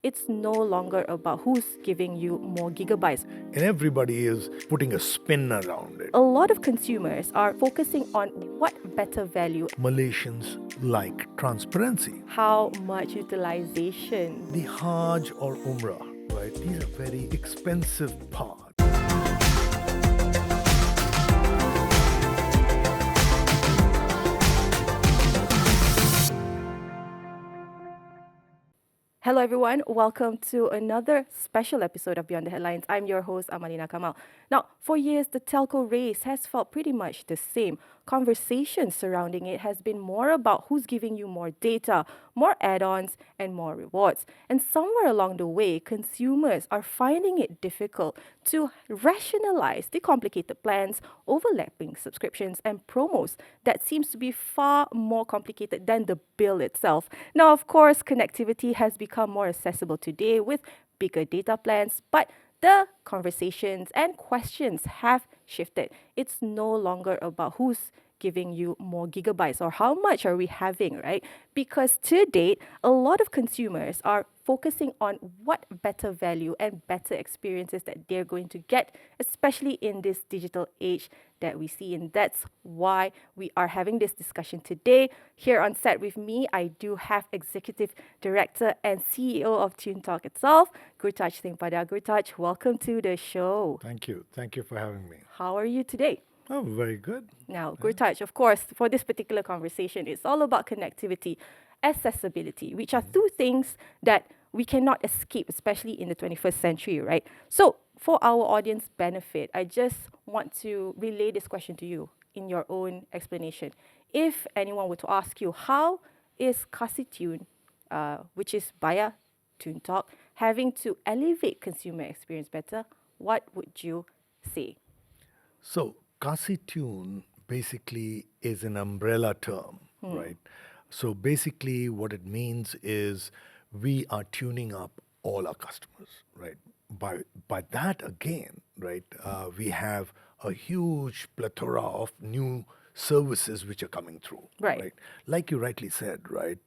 it's no longer about who's giving you more gigabytes. And everybody is putting a spin around it. A lot of consumers are focusing on what better value, Malaysians like transparency. how much utilization. The Hajj or Umrah, right? These are very expensive parts. Hello everyone, welcome to another special episode of Beyond the Headlines. I'm your host, Amalina Kamal. Now, for years, the telco race has felt pretty much the same. Conversations surrounding it has been more about who's giving you more data, more add-ons, and more rewards. And somewhere along the way, consumers are finding it difficult to rationalize the complicated plans, overlapping subscriptions, and promos that seems to be far more complicated than the bill itself. Now, of course, connectivity has become more accessible today with bigger data plans, but the conversations and questions have shifted. It's no longer about who's giving you more gigabytes or how much are we having, right? Because to date, a lot of consumers are focusing on what better value and better experiences that they're going to get, especially in this digital age that we see. And that's why we are having this discussion today. Here on set with me, I do have Executive Director and CEO of TuneTalk itself, Gurtaj Singh Padda. Gurtaj, welcome to the show. Thank you. Thank you for having me. How are you today? Oh, very good. Now, Gurtaj, of course, for this particular conversation, it's all about connectivity, accessibility, which are two things that we cannot escape, especially in the 21st century, right? So, for our audience benefit, I just want to relay this question to you in your own explanation. If anyone were to ask you, how is Kasitune, which is via TuneTalk, having to elevate consumer experience better, what would you say? So, Kasitune basically is an umbrella term, right? So, basically, what it means is we are tuning up all our customers, right? By that, again, right, we have a huge plethora of new services which are coming through, Right. Like you rightly said, right,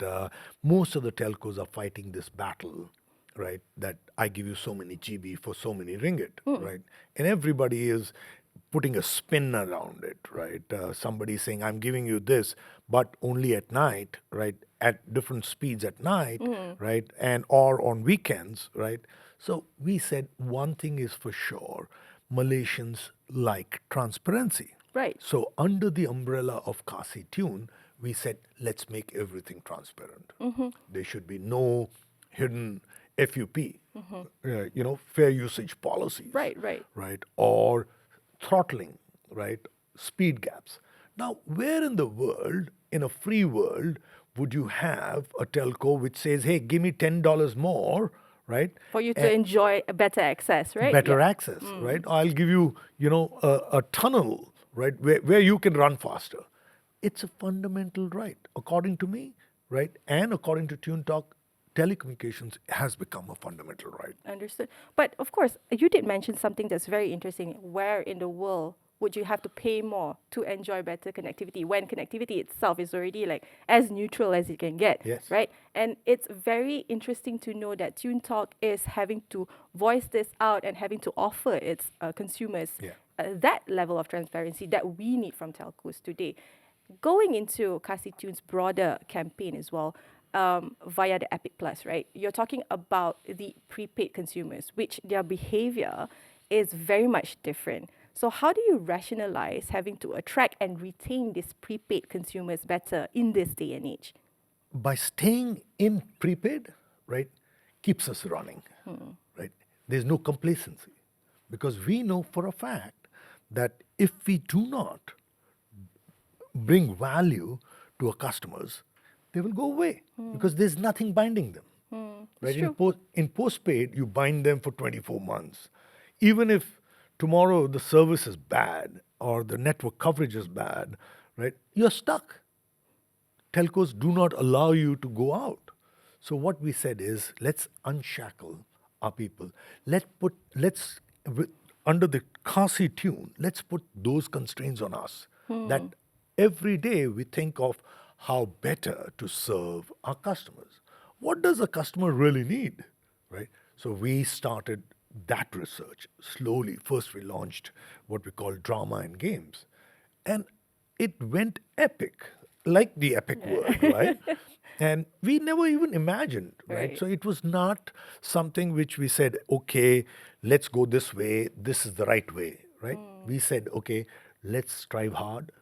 most of the telcos are fighting this battle, right, that I give you so many GB for so many ringgit, right? And everybody is putting a spin around it, right? Somebody saying, I'm giving you this, but only at night, right? At different speeds at night, right? And or on weekends, right? So we said one thing is for sure, Malaysians like transparency. Right. So under the umbrella of Kasitune, we said, let's make everything transparent. There should be no hidden FUP, fair usage policies. Right. Right? Or throttling, right? Speed gaps. Now, where in the world, in a free world, would you have a telco which says, hey, give me $10 more, right? For you to enjoy a better access, right? Better access, right? I'll give you, a tunnel, right, where you can run faster. It's a fundamental right, according to me, right? And according to TuneTalk, telecommunications has become a fundamental right. Understood. But of course, you did mention something that's very interesting. Where in the world would you have to pay more to enjoy better connectivity when connectivity itself is already like as neutral as it can get, Yes. right? And it's very interesting to know that TuneTalk is having to voice this out and having to offer its consumers Yeah. that level of transparency that we need from telcos today. Going into Kasitune's broader campaign as well, via the Epic Plus, right? You're talking about the prepaid consumers, which their behavior is very much different. So how do you rationalize having to attract and retain these prepaid consumers better in this day and age? By staying in prepaid, right, keeps us running, right? There's no complacency because we know for a fact that if we do not bring value to our customers, they will go away because there's nothing binding them. Right? In postpaid, you bind them for 24 months. Even if tomorrow the service is bad or the network coverage is bad, right, you're stuck. Telcos do not allow you to go out. So what we said is, let's unshackle our people. Under the Kasitune, let's put those constraints on us. That every day we think of how better to serve our customers. What does a customer really need, right? So we started that research slowly. First, we launched what we call drama and games, and it went epic, like the epic word, right? And we never even imagined, right? Right. So it was not something which we said, okay, let's go this way, this is the right way, right? We said, okay, let's strive hard,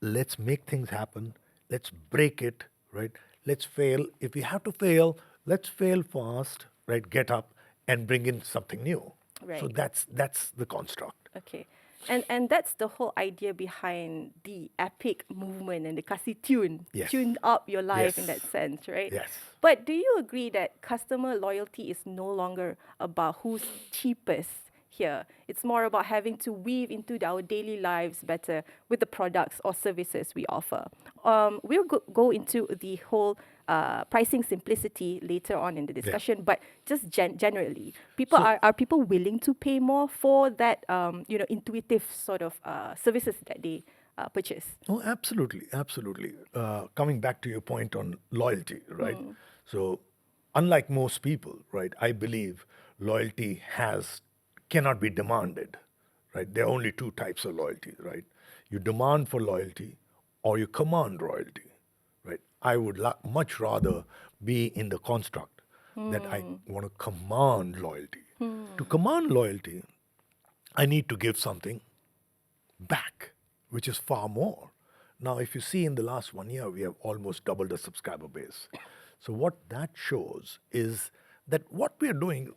let's make things happen, let's break it, right? Let's fail. If we have to fail, let's fail fast, right? Get up and bring in something new. So Right. that's the construct. Okay. And that's the whole idea behind the epic movement and the kasi tune. Yes. Tune up your life in Yes. that sense, right? Yes. But do you agree that customer loyalty is no longer about who's cheapest here? It's more about having to weave into our daily lives better with the products or services we offer. We'll go into the whole pricing simplicity later on in the discussion, but just generally, people So- are people willing to pay more for that intuitive sort of services that they purchase? Oh, absolutely, absolutely. Coming back to your point on loyalty, right? So, unlike most people, right, I believe loyalty cannot be demanded, right? There are only two types of loyalty, right? You demand for loyalty, or you command loyalty, right? I would much rather be in the construct that I want to command loyalty. To command loyalty, I need to give something back, which is far more. Now, if you see in the last 1 year, we have almost doubled the subscriber base. So what that shows is that what we are doing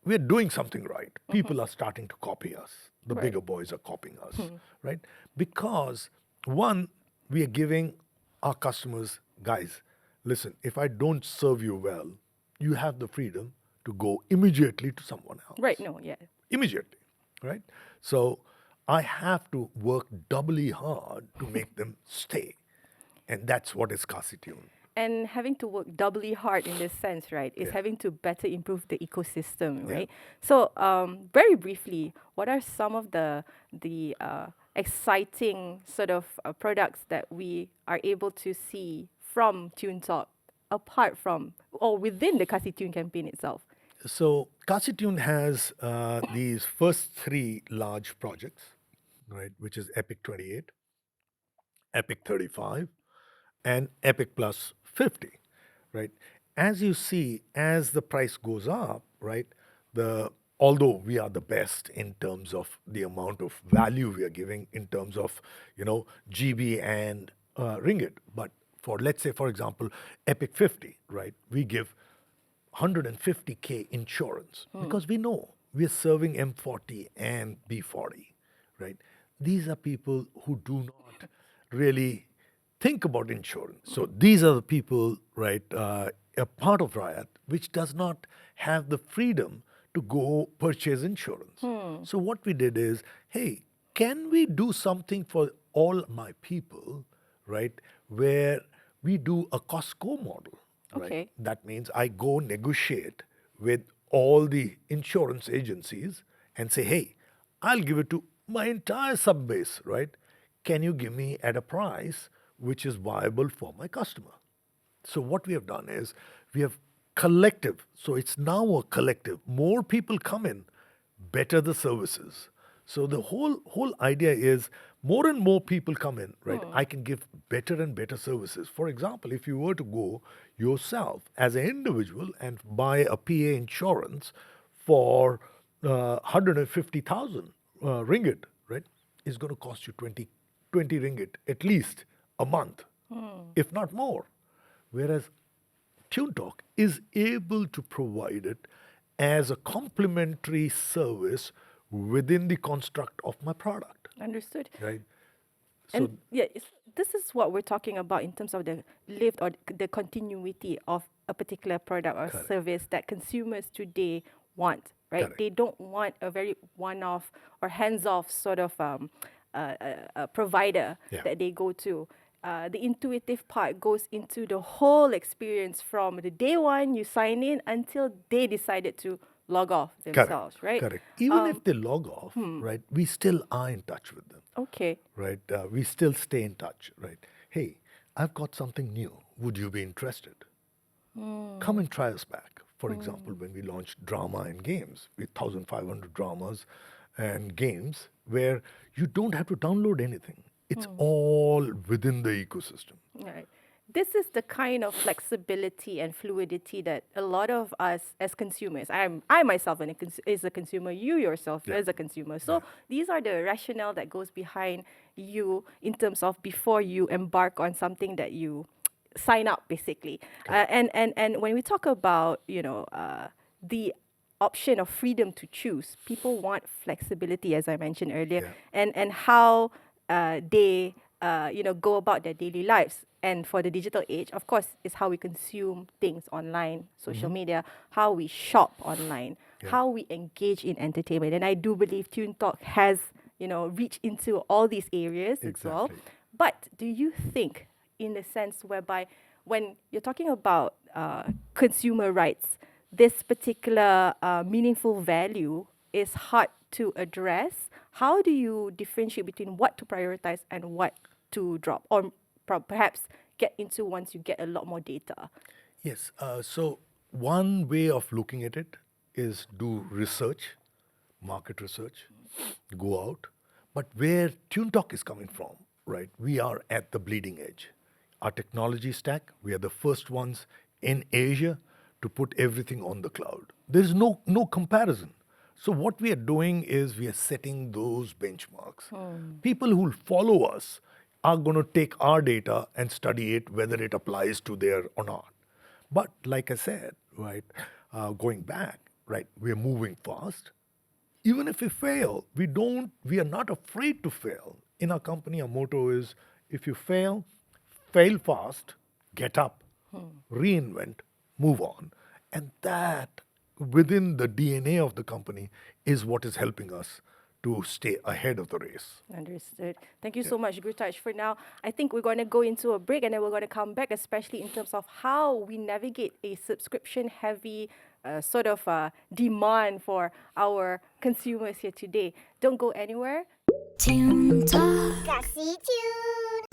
we are doing something right. People are starting to copy us. The Right. bigger boys are copying us, right? Because one, we are giving our customers, guys, listen, if I don't serve you well, you have the freedom to go immediately to someone else Right. No. Yeah. immediately, right? So I have to work doubly hard to make them stay. And that's what is Kasi Tune. And having to work doubly hard in this sense, right, is Yeah. having to better improve the ecosystem, Yeah. right? So, very briefly, what are some of the exciting sort of products that we are able to see from TuneTalk, apart from or within the Kasi Tune campaign itself? So Kasi Tune has these first three large projects, right, which is Epic 28, Epic 35, and Epic Plus 50, right? As you see, as the price goes up, right, the although we are the best in terms of the amount of value we are giving in terms of GB and ringgit, but for let's say for example Epic 50, right, we give 150K insurance because we know we are serving M40 and B40, right? These are people who do not really think about insurance. So these are the people, right, a part of Riot, which does not have the freedom to go purchase insurance. So what we did is, hey, can we do something for all my people, right, where we do a Costco model? Right? Okay. That means I go negotiate with all the insurance agencies and say, hey, I'll give it to my entire sub base, right? Can you give me at a price which is viable for my customer? So what we have done is we have collective. So it's now a collective. More people come in, better the services. So the whole idea is more and more people come in, right? I can give better and better services. For example, if you were to go yourself as an individual and buy a PA insurance for 150,000 ringgit, right? It's going to cost you 20 ringgit at least a month, if not more. Whereas TuneTalk is able to provide it as a complementary service within the construct of my product, Understood. right? And yeah, this is what we're talking about in terms of the lift or the continuity of a particular product or service that consumers today want, right? Correct. They don't want a very one-off or hands-off sort of provider Yeah. that they go to. The intuitive part goes into the whole experience from the day one you sign in until they decided to log off themselves, right? Correct. Even if they log off, right, we still are in touch with them, Okay. right? We still stay in touch, right? Hey, I've got something new. Would you be interested? Come and try us back For example, when we launched drama and games, with 1,500 dramas and games where you don't have to download anything. It's all within the ecosystem. Right. This is the kind of flexibility and fluidity that a lot of us as consumers, I myself is a consumer, you yourself Yeah. as a consumer. So these are the rationale that goes behind you in terms of before you embark on something that you sign up, basically. And when we talk about, the option of freedom to choose, people want flexibility, as I mentioned earlier, Yeah. and how they go about their daily lives. And for the digital age, of course, is how we consume things online, social media, how we shop online, Yeah. how we engage in entertainment. And I do believe Tune Talk has reached into all these areas as well. Exactly. But do you think, in the sense whereby when you're talking about consumer rights, this particular meaningful value is hard to address? How do you differentiate between what to prioritize and what to drop, or perhaps get into once you get a lot more data? Yes. So one way of looking at it is do research, market research, go out. But where TuneTalk is coming from, right? We are at the bleeding edge. Our technology stack, we are the first ones in Asia to put everything on the cloud. There is no comparison. So what we are doing is we are setting those benchmarks. People who will follow us are going to take our data and study it, whether it applies to their or not. But like I said, right, going back, right, we're moving fast. Even if we fail, we are not afraid to fail. In our company, our motto is if you fail, fail fast, get up, reinvent, move on. And that within the DNA of the company is what is helping us to stay ahead of the race. Understood. Thank you so much, Gurtaj. For now, I think we're going to go into a break and then we're going to come back, especially in terms of how we navigate a subscription heavy sort of demand for our consumers here today. Don't go anywhere. Tune Talk. Kasih tune.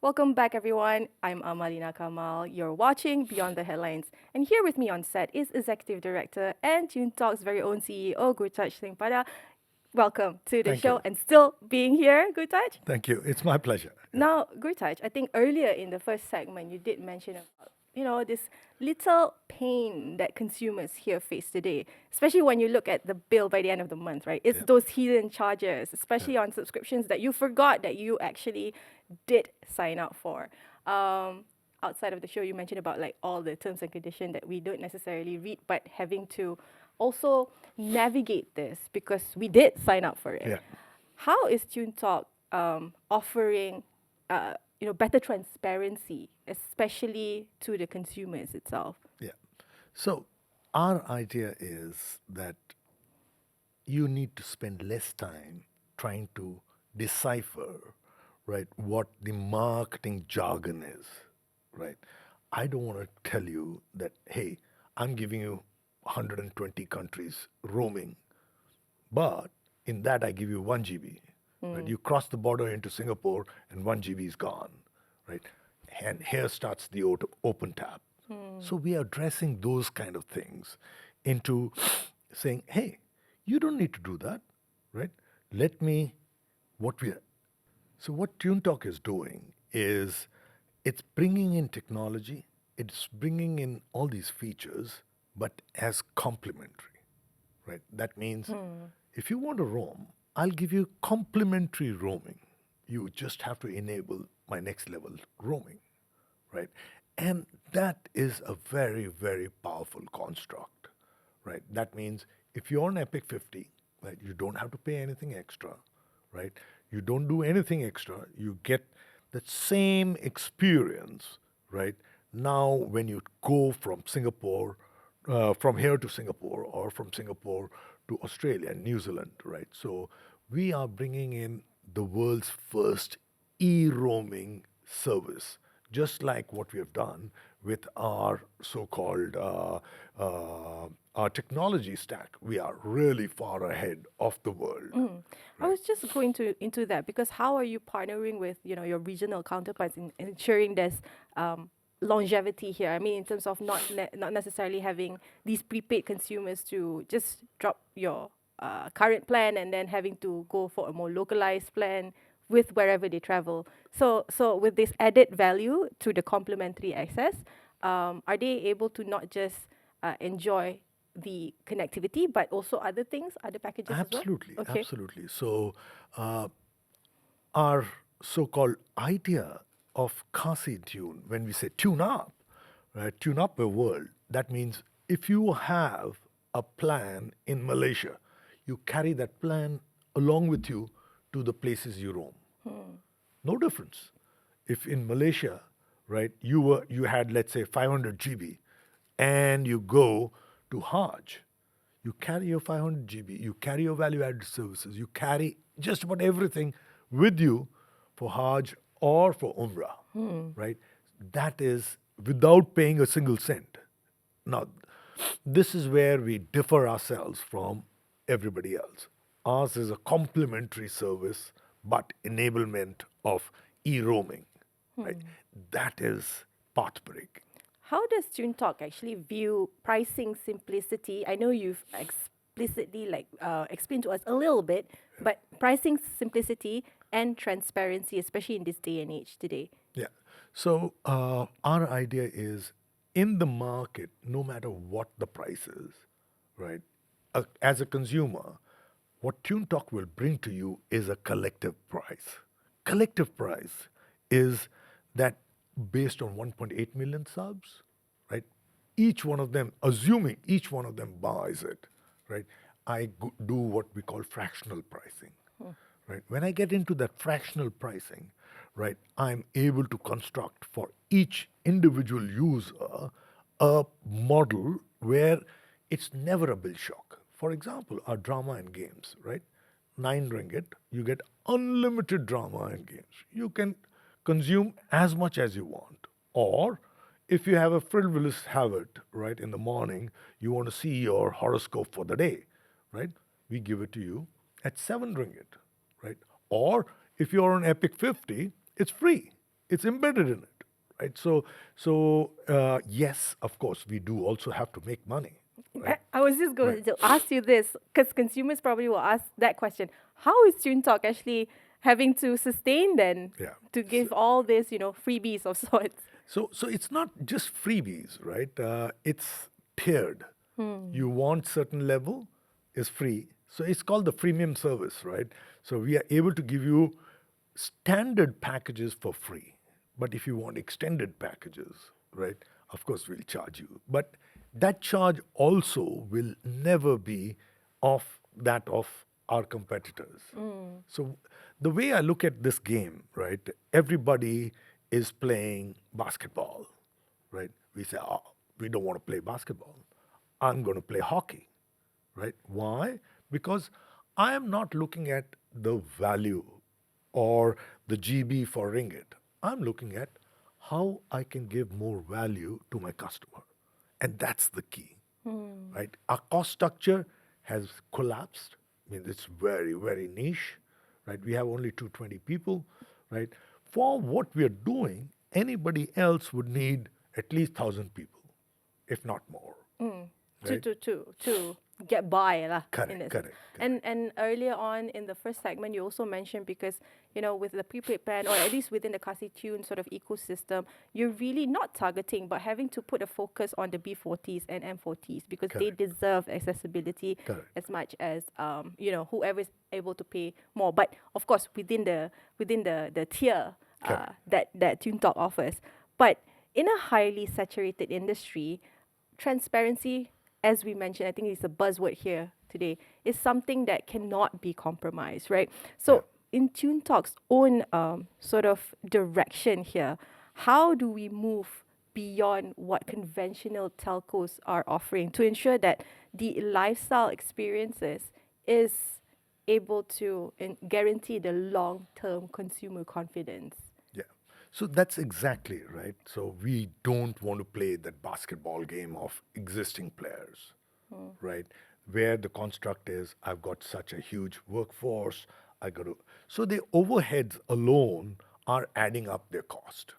Welcome back, everyone. I'm Amalina Kamal. You're watching Beyond the Headlines. And here with me on set is Executive Director and Tune Talk's very own CEO, Gurtaj Singh Padda. Welcome to the Thank show you. and still being here, Gurtaj. Thank you. It's my pleasure. Now, Gurtaj, I think earlier in the first segment, you did mention about, this little pain that consumers here face today, especially when you look at the bill by the end of the month, right? It's those hidden charges, especially on subscriptions that you forgot that you actually did sign up for. Outside of the show, you mentioned about like all the terms and conditions that we don't necessarily read, but having to also navigate this because we did sign up for it. Yeah. How is Tune Talk offering better transparency, especially to the consumers itself? Yeah. So our idea is that you need to spend less time trying to decipher, right, what the marketing jargon is, right? I don't want to tell you that, hey, I'm giving you 120 countries roaming, but in that I give you 1 GB. Right? You cross the border into Singapore and 1 GB is gone, right? And here starts the open tab. So we are addressing those kind of things into saying, hey, you don't need to do that, right? Let me, what we are. So what TuneTalk is doing is it's bringing in technology, it's bringing in all these features, but as complementary, right? That means if you want to roam, I'll give you complimentary roaming. You just have to enable my next level roaming, right? And that is a very, very powerful construct, right? That means if you're on Epic 50, right, you don't have to pay anything extra, right? You don't do anything extra. You get the same experience, right? Now, when you go from Singapore, from here to Singapore, or from Singapore to Australia and New Zealand, right? So we are bringing in the world's first e-roaming service, just like what we have done with our so-called our technology stack, we are really far ahead of the world. I was just going into that because how are you partnering with your regional counterparts in ensuring there's longevity here? I mean, in terms of not necessarily having these prepaid consumers to just drop your current plan and then having to go for a more localized plan with wherever they travel. So with this added value to the complementary access, are they able to not just enjoy the connectivity, but also other things, other packages as well? Absolutely, Okay. absolutely. So, our so-called idea of Kasi tune, when we say tune up, right, tune up a world, that means if you have a plan in Malaysia, you carry that plan along with you to the places you roam. No difference. If in Malaysia, right, you had let's say 500 GB, and you go to Hajj, you carry your 500 GB, you carry your value-added services, you carry just about everything with you for Hajj or for Umrah, right? That is without paying a single cent. Now, this is where we differ ourselves from everybody else. Ours is a complementary service, but enablement of e-roaming, right? That is path-breaking. How does TuneTalk actually view pricing simplicity? I know you've explicitly explained to us a little bit, but pricing simplicity and transparency, especially in this day and age today. Yeah. So our idea is in the market, no matter what the price is, right? As a consumer, what TuneTalk will bring to you is a collective price. Collective price is that based on 1.8 million subs, right? Each one of them, assuming each one of them buys it, right? Do what we call fractional pricing, right? When I get into that fractional pricing, right, I'm able to construct for each individual user a model where it's never a bill shock. For example, our drama and games, right? 9 ringgit, you get unlimited drama and games. You can consume as much as you want. Or if you have a frivolous habit, right, in the morning, you want to see your horoscope for the day, right? We give it to you at 7 ringgit, right? Or if you're on Epic 50, it's free. It's embedded in it, right? So yes, of course, we do also have to make money, right? I was just going Right. to ask you this because consumers probably will ask that question. How is TuneTalk actually having to sustain then Yeah. to give all this, freebies of sorts? So it's not just freebies, right? It's tiered. You want certain level is free. So it's called the freemium service, right? So we are able to give you standard packages for free. But if you want extended packages, right, of course we'll charge you. But that charge also will never be of that of our competitors. So the way I look at this game, right, everybody is playing basketball, right? We say, oh, we don't want to play basketball. I'm going to play hockey, right? Why? Because I am not looking at the value or the GB for ringgit. I'm looking at how I can give more value to my customer. And that's the key, right? Our cost structure has collapsed. I mean, it's very, very niche, right? We have only 220 people, right? For what we are doing, anybody else would need at least 1,000 people, if not more. to Right. to to to get by lah, Correct, in a sense. correct, And earlier on in the first segment, you also mentioned because with the prepaid plan or at least within the Kasi Tune sort of ecosystem, you're really not targeting but having to put a focus on the B40s and M40s because they Correct. deserve accessibility Correct. as much as whoever is able to pay more. But of course within the tier Correct. that TuneTalk offers. But in a highly saturated industry, transparency, as we mentioned, I think it's a buzzword here today, is something that cannot be compromised, right? So, in TuneTalk's own sort of direction here, how do we move beyond what conventional telcos are offering to ensure that the lifestyle experiences is able to guarantee the long-term consumer confidence? Yeah. So that's exactly right. So we don't want to play that basketball game of existing players, right? Where the construct is, I've got such a huge workforce, I got to. So the overheads alone are adding up their cost,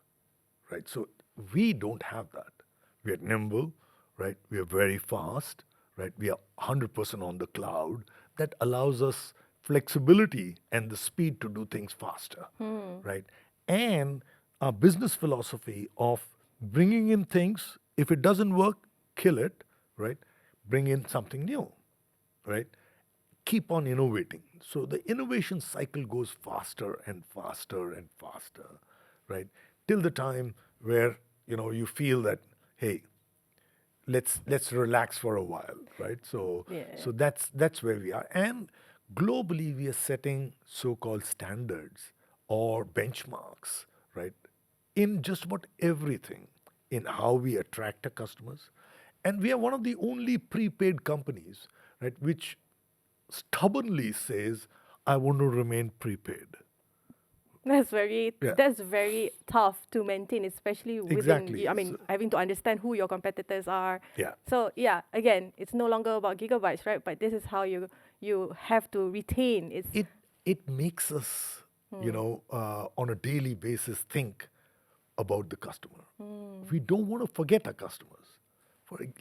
right? So we don't have that. We are nimble, right? We are very fast, right? We are 100% on the cloud. That allows us flexibility and the speed to do things faster, right? And our business philosophy of bringing in things, if it doesn't work, kill it, right? Bring in something new, right? Keep on innovating. So the innovation cycle goes faster and faster and faster, right? Till the time where you feel that, hey, let's relax for a while, right? So Yeah. so that's where we are. And globally we are setting so-called standards or benchmarks, right? In just about everything, in how we attract our customers. And we are one of the only prepaid companies, right, which stubbornly says, I want to remain prepaid. Yeah, That's very tough to maintain, especially within. exactly. I mean, having to understand who your competitors are. Yeah. So yeah, again, it's no longer about gigabytes, right? But this is how you have to retain. It's It makes us, on a daily basis think about the customer. We don't want to forget our customers.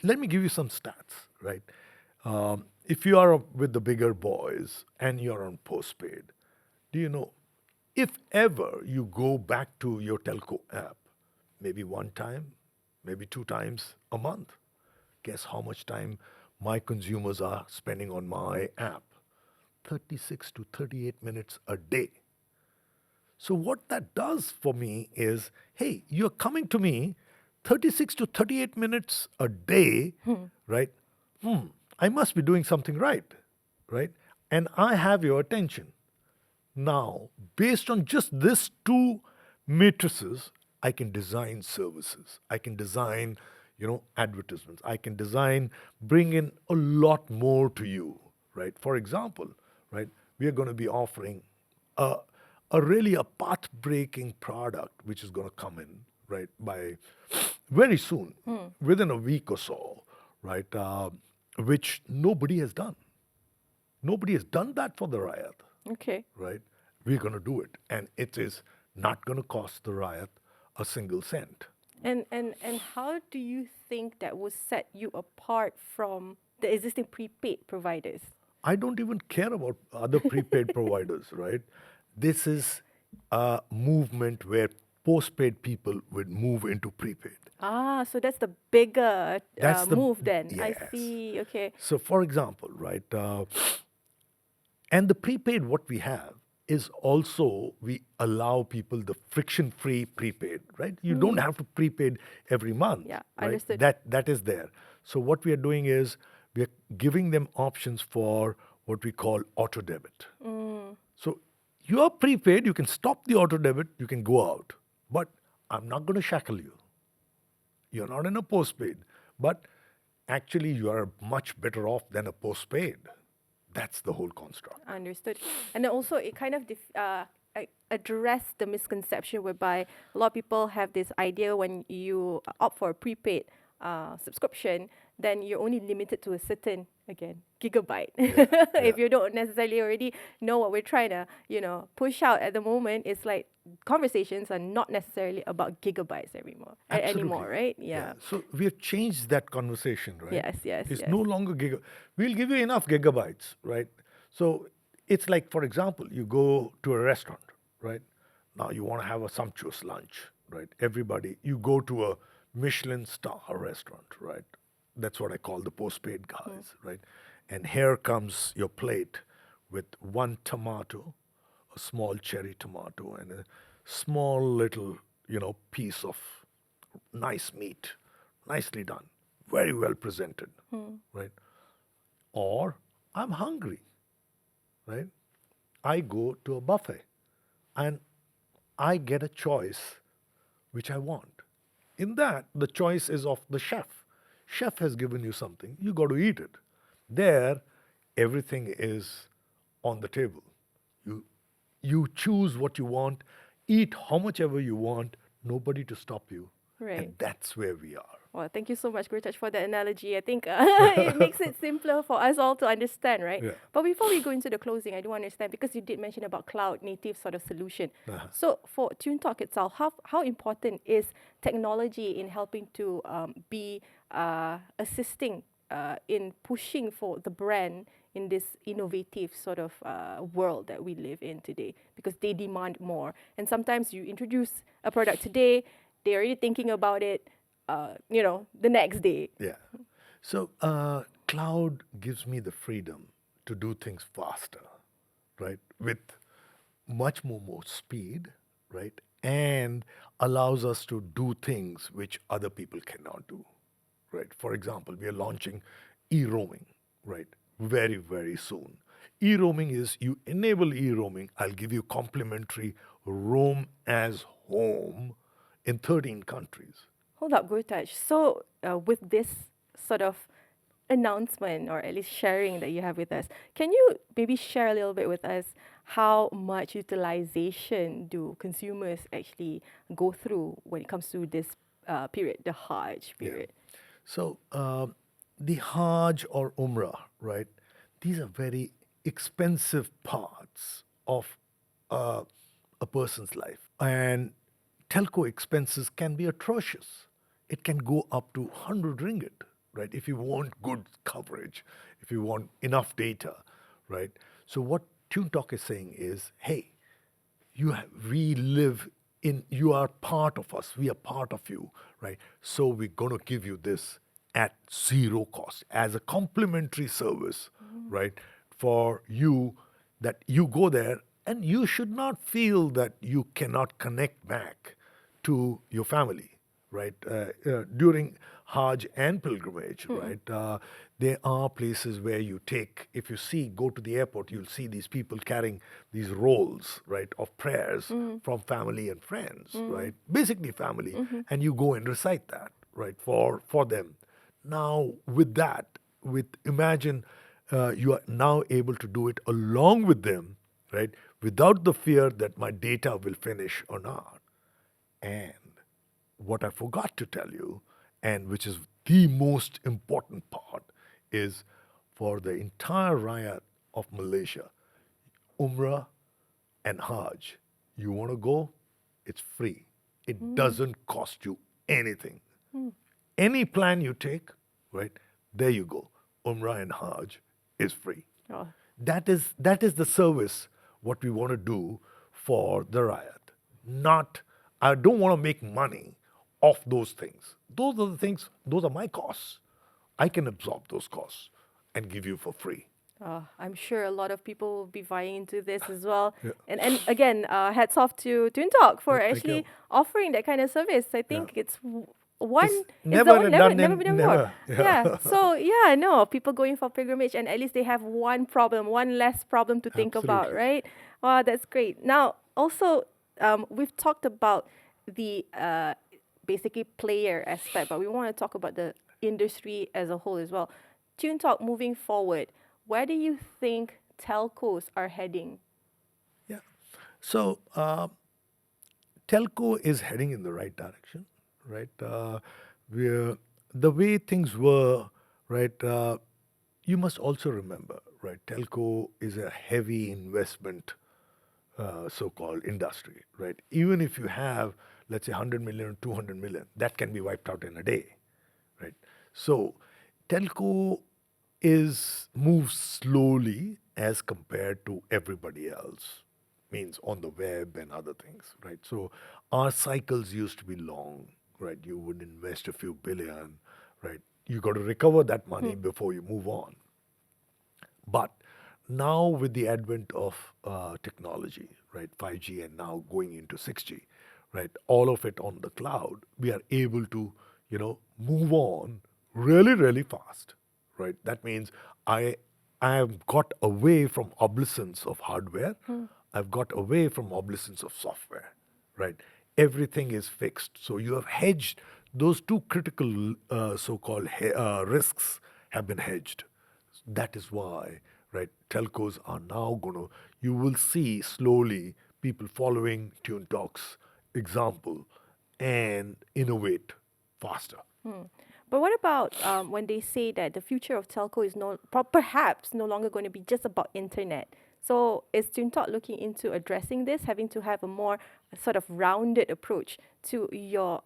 Let me give you some stats, right? If you are with the bigger boys and you're on postpaid, do you know, if ever you go back to your telco app, maybe one time, maybe two times a month, guess how much time my consumers are spending on my app? 36 to 38 minutes a day. So, what that does for me is, hey, you're coming to me 36 to 38 minutes a day, right? I must be doing something right, right? And I have your attention. Now, based on just this two matrices, I can design services. I can design, advertisements. I can design, bring in a lot more to you, right? For example, right, we are going to be offering a, a path-breaking product which is going to come in, right, by very soon, within a week or so, right, which nobody has done. Nobody has done that for the riot, okay. right? We're going to do it. And it is not going to cost the riot a single cent. And how do you think that will set you apart from the existing prepaid providers? I don't even care about other prepaid providers, right? This is a movement where postpaid people would move into prepaid. Ah, so that's the bigger That's the, move then. I yes. see. Okay. So, for example, right, and the prepaid, what we have is also we allow people the friction-free prepaid, right? You don't have to prepaid every month, Yeah, right? understood. That is there. So what we are doing is we are giving them options for what we call auto debit. So you are prepaid, you can stop the auto debit, you can go out, but I'm not going to shackle you. You're not in a postpaid, but actually you are much better off than a postpaid. That's the whole construct. Understood. And then also it kind of address the misconception whereby a lot of people have this idea when you opt for a prepaid subscription, then you're only limited to a certain, again, gigabyte. If you don't necessarily already know what we're trying to, push out at the moment, it's like conversations are not necessarily about gigabytes anymore, Absolutely. right? Yeah. So we have changed that conversation, right? Yes, It's yes. no longer We'll give you enough gigabytes, right? So it's like, for example, you go to a restaurant, right? Now you want to have a sumptuous lunch, right? Everybody, you go to a Michelin star restaurant, right? That's what I call the postpaid guys, right? And here comes your plate with one tomato, a small cherry tomato, and a small little, piece of nice meat, nicely done, very well presented, right? Or I'm hungry, right? I go to a buffet and I get a choice which I want. In that, the choice is of the chef. Chef has given you something, you got to eat it. There, everything is on the table. You, you choose what you want, eat how much ever you want, nobody to stop you. Right. And that's where we are. Well, thank you so much, Gurtaj, for that analogy. I think it makes it simpler for us all to understand, right? Yeah. But before we go into the closing, I do understand because you did mention about cloud native sort of solution. So for TuneTalk itself, how important is technology in helping to be assisting in pushing for the brand in this innovative sort of world that we live in today? Because they demand more, and sometimes you introduce a product today, they're already thinking about it the next day. Yeah. So cloud gives me the freedom to do things faster, right? With much more speed, right? And allows us to do things which other people cannot do, right? For example, we are launching e-roaming, right? Very soon. E-roaming is you enable e-roaming. I'll give you complimentary roam as home in 13 countries. Hold up, Gurtaj. So, with this sort of announcement or at least sharing that you have with us, can you maybe share a little bit with us how much utilization do consumers actually go through when it comes to this period, the Hajj Yeah. period? So the Hajj or Umrah, right? These are very expensive parts of uh, a person's life, and telco expenses can be atrocious. It can go up to 100 ringgit, right? If you want good coverage, if you want enough data, right? So what TuneTalk is saying is, hey, we live in, you are part of us, we are part of you, right? So we're going to give you this at zero cost as a complimentary service, right? For you, that you go there and you should not feel that you cannot connect back to your family, right? During Hajj and pilgrimage, right? There are places where you take, if you see, go to the airport, you'll see these people carrying these rolls, right, of prayers from family and friends, right? Basically family, and you go and recite that, right, for them. Now, with that, with imagine you are now able to do it along with them, right, without the fear that my data will finish or not. And what I forgot to tell you, and which is the most important part, is for the entire riot of Malaysia, Umrah and Hajj, you want to go? It's free. It doesn't cost you anything. Any plan you take, right? There you go. Umrah and Hajj is free. Oh, That is the service what we want to do for the riot. Not, I don't want to make money off those things. Those are the things, those are my costs. I can absorb those costs and give you for free. I'm sure a lot of people will be vying into this as well. Yeah. And again, hats off to TuneTalk for Thank you. actually offering that kind of service. I think Yeah. it's one, It's it's the never one, done never in, been done before. never. Yeah. So yeah, no, people going for pilgrimage and at least they have one problem, one less problem to think about, Absolutely. right? Wow, that's great. Now, also, we've talked about the basically player aspect, but we want to talk about the industry as a whole as well. TuneTalk moving forward, where do you think telcos are heading? Yeah. So telco is heading in the right direction, right? We're, the way things were, right? You must also remember, right? Telco is a heavy investment, so-called industry, right? Even if you have, let's say, 100 million, 200 million, that can be wiped out in a day, right? So, telco is moves slowly as compared to everybody else, means on the web and other things, right? So our cycles used to be long, right? You would invest a few billion, right? You got to recover that money before you move on. But now with the advent of technology, right, 5G and now going into 6G, right, all of it on the cloud, we are able to, move on really fast, right? That means I I have got away from obsolescence of hardware. I've got away from obsolescence of software, right? Everything is fixed. So you have hedged those two critical so-called risks have been hedged. That is why, right, telcos are now going to, you will see slowly people following Tune Talk's example and innovate faster. But what about when they say that the future of telco is perhaps no longer going to be just about internet? So is Tuntalk looking into addressing this, having to have a more sort of rounded approach to your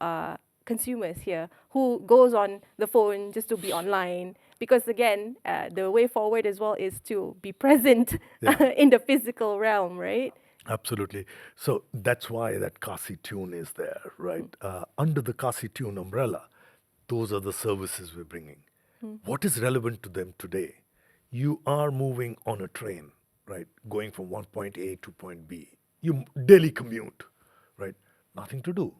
consumers here who goes on the phone just to be online? Because again, the way forward as well is to be present Yeah. in the physical realm, right? Absolutely. So that's why that Kasi Tune is there, right? Under the Kasi Tune umbrella, those are the services we're bringing. What is relevant to them today? You are moving on a train, right? Going from one point A to point B. You daily commute, right? Nothing to do.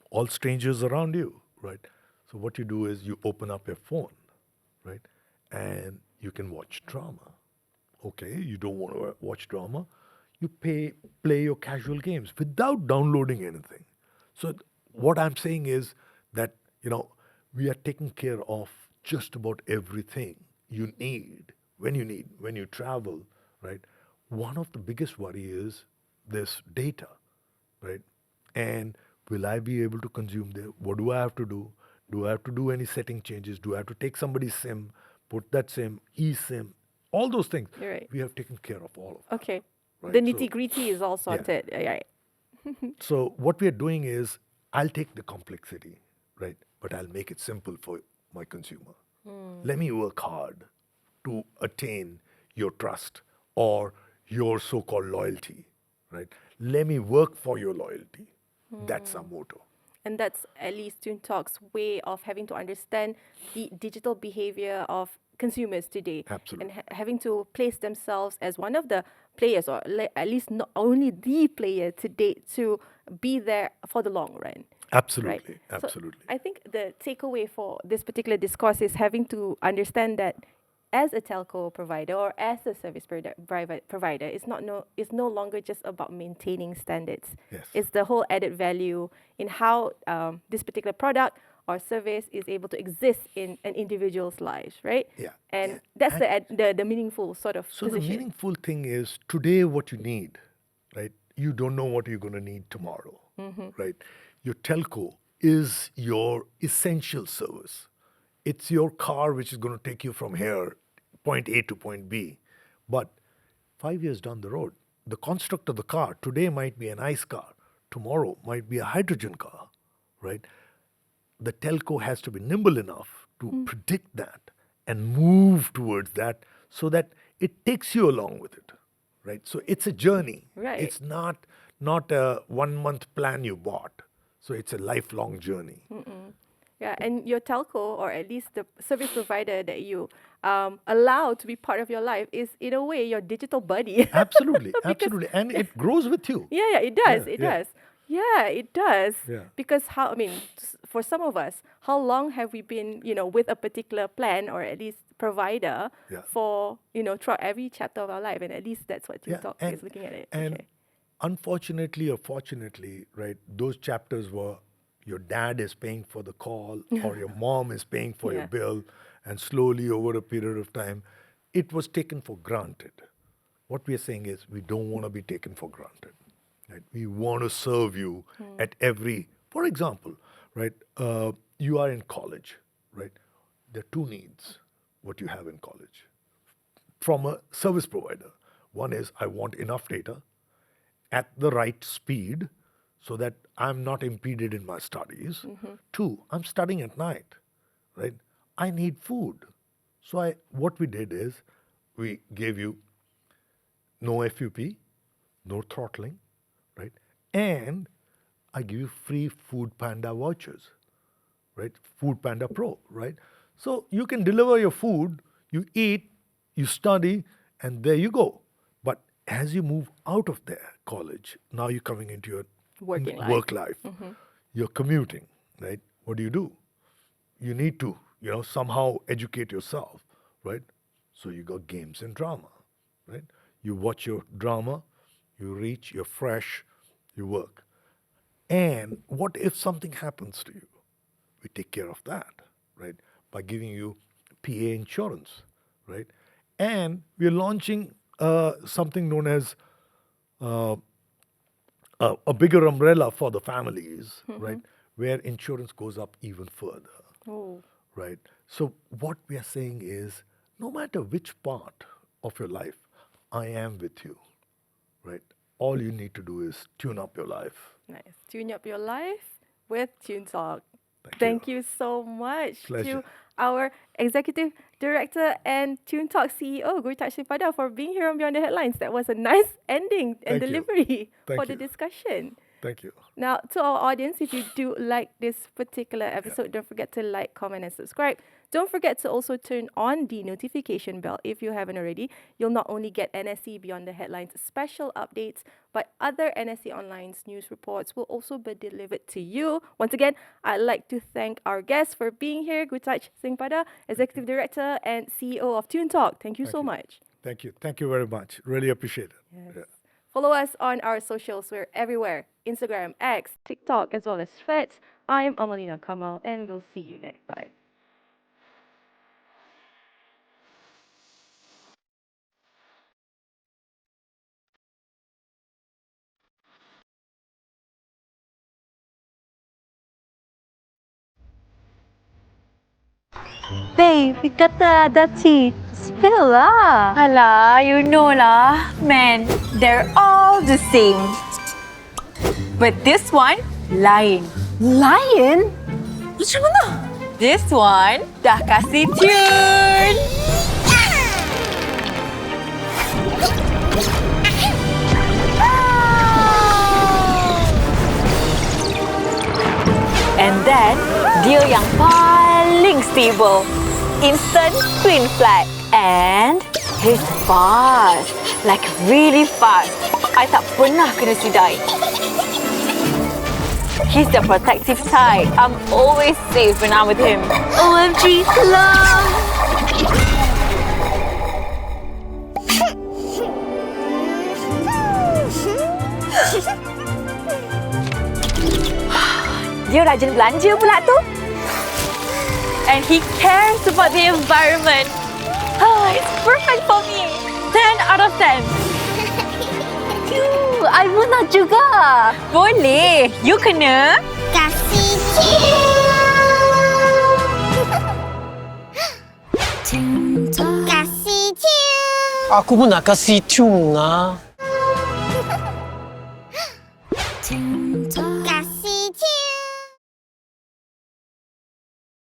All strangers around you, right? So what you do is you open up your phone, right? And you can watch drama. Okay, you don't want to watch drama, you play your casual games without downloading anything. So what I'm saying is that we are taking care of just about everything you need when you travel, right? One of the biggest worry is this data, right? And will I be able to consume there? What do I have to do? Do I have to do any setting changes? Do I have to take somebody's SIM, put that SIM, eSIM, all those things? You're right. We have taken care of all of that. Okay. Right? The So, nitty gritty is all yeah. sorted. Right. So what we are doing is I'll take the complexity, right? But I'll make it simple for my consumer. Let me work hard to attain your trust or your so-called loyalty, right? Let me work for your loyalty. That's our motto. And that's at least Talk's way of having to understand the digital behavior of consumers today. Absolutely. And having to place themselves as one of the players, or at least not only the player today, to be there for the long run. Absolutely, Right. absolutely. So I think the takeaway for this particular discourse is having to understand that as a telco provider or as a service provider, it's no longer just about maintaining standards. Yes. It's the whole added value in how this particular product or service is able to exist in an individual's lives, right? Yeah. And Yeah. that's the meaningful sort of So position. the meaningful thing is today what you need, right? You don't know what you're going to need tomorrow, right? Your telco is your essential service. It's your car which is going to take you from here, point A to point B. But 5 years down the road, the construct of the car today might be an ICE car, tomorrow might be a hydrogen car, right? The telco has to be nimble enough to predict that and move towards that so that it takes you along with it, right? So it's a journey. Right. It's not a 1 month plan you bought. So it's a lifelong journey. Yeah, and your telco, or at least the service provider that you allow to be part of your life, is in a way your digital buddy. Absolutely, absolutely. And it grows with you. Yeah, it does. Yeah, It yeah. does. Yeah, it does. Yeah. Because for some of us, how long have we been, with a particular plan or at least provider Yeah. for, throughout every chapter of our life, and at least that's what Yeah, TikTok is looking at it. And Okay. unfortunately or fortunately, right, those chapters were your dad is paying for the call or your mom is paying for your Yeah. bill, and slowly over a period of time, it was taken for granted. What we are saying is we don't want to be taken for granted. Right? We want to serve you at every, for example, right, you are in college, right? There are two needs, what you have in college from a service provider. One is I want enough data at the right speed so that I'm not impeded in my studies. Two, I'm studying at night, right? I need food. So what we did is we gave you no FUP, no throttling, right? And I give you free Food Panda vouchers, right? Food Panda Pro, right? So you can deliver your food, you eat, you study, and there you go. But as you move out of there, college, now you're coming into your Working life. work life. You're commuting, right? What do? You need to, somehow educate yourself, right? So you got games and drama, right? You watch your drama, you reach, you're fresh, you work. And what if something happens to you? We take care of that, right? By giving you PA insurance, right? And we're launching something known as a bigger umbrella for the families, right? Where insurance goes up even further. Oh. right? So what we are saying is, no matter which part of your life, I am with you, right? All you need to do is tune up your life. Nice. Tune up your life with Tune Talk. Thank Thank you. you so much Pleasure. to our Executive Director and Tune Talk CEO, Gurtaj Padda, for being here on Beyond the Headlines. That was a nice ending and Thank you. delivery Thank for the you. discussion. Thank you. Now, to our audience, if you do like this particular episode, don't forget to like, comment, and subscribe. Don't forget to also turn on the notification bell if you haven't already. You'll not only get NSE Beyond the Headlines special updates, but other NSE Online's news reports will also be delivered to you. Once again, I'd like to thank our guests for being here, Gurtaj Singh Padda, Executive Director and CEO of Tune Talk. Thank you so much. Thank you. Thank you very much. Really appreciate it. Yes. Yeah. Follow us on our socials. We're everywhere. Instagram, X, TikTok, as well as Threads. I'm Amalina Kamal, and we'll see you next time. Babe, we got the tea. Spill lah. Alah, you know lah, man, they're all the same. But this one, lain. Lion? Macam mana? This one, dah kasih tune. And then, dia yang paling stable. Instant twin flat. And he's fast. Like really fast. I tak pernah kena sidai. He's the protective type. I'm always safe when I'm with him. OMG, love! Dia rajin belanja pula tu. And he cares about the environment. It's perfect for me. 10 out of 10. I pun nak juga. Boleh. You kena. Kasih tune. Kasih tune. Aku pun nak kasih tune lah. Tune